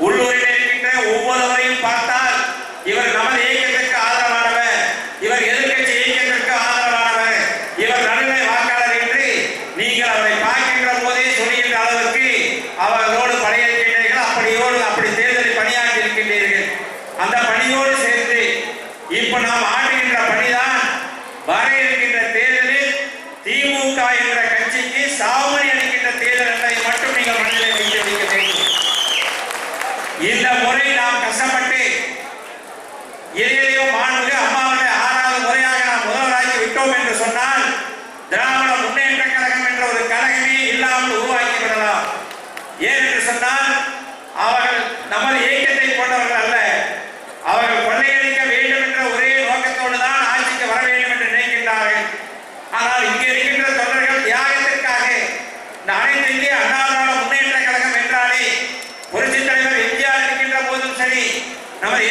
உள்ளூரில் இருக்கின்ற ஒவ்வொருவரையும் பார்த்தால் இவர் நமது இயக்கத்திற்கு ஆதரவானவர், இவர் எதிர்கட்சி இயக்கத்திற்கு ஆதரவானவர், இவர் நடுநிலை வாக்காளர் என்று நீங்கள் அவரை பார்க்கின்ற போதே சொல்கின்ற அளவுக்கு அவர்களோடு பணியாற்றுகின்றீர்கள். அப்படி தேர்தலில் பணியாற்றி இருக்கின்றீர்கள். அந்த பணியோடு சேர்த்து இப்ப நாம் ஆடுகின்ற பணிதான் வர இருக்கின்ற தேர்தலில் திமுக என்ற கட்சிக்கு சாவணி அளிக்கின்ற தேர்தல் என்பதை மட்டும் நீங்கள் மனதில் வைக்க வேண்டும். இந்த முறை நாம் கஷ்டப்பட்டு எதிரையோ மாண்புமிகு அம்மாவுடைய 6வது முறையாக நாம் முதல்வராக்கி விட்டோம் என்று சொன்னால் திராவிட முன்னேற்ற கழகம் என்ற ஒரு கழகமே இல்லாமல் உருவாக்கி விடலாம். ஏன் என்று சொன்னால் அவர்கள் நமது இயக்கத்தை கொண்டவர்கள் அல்ல. அவர்கள் கொள்ளையடிக்க வேண்டும் என்ற ஒரே நோக்கத்தோடு தான் ஆட்சிக்கு வர வேண்டும் என்று நினைக்கின்றார்கள். ஆனால் இங்கே இருக்கின்ற தொண்டர்கள் தியாகத்திற்காக இந்த அனைத்து இந்திய அண்ணா திராவிட முன்னேற்ற கழகம் என்றாலே புரட்சித் தலைவர் எம்ஜிஆர் இருக்கின்ற போதும் சரி, நமது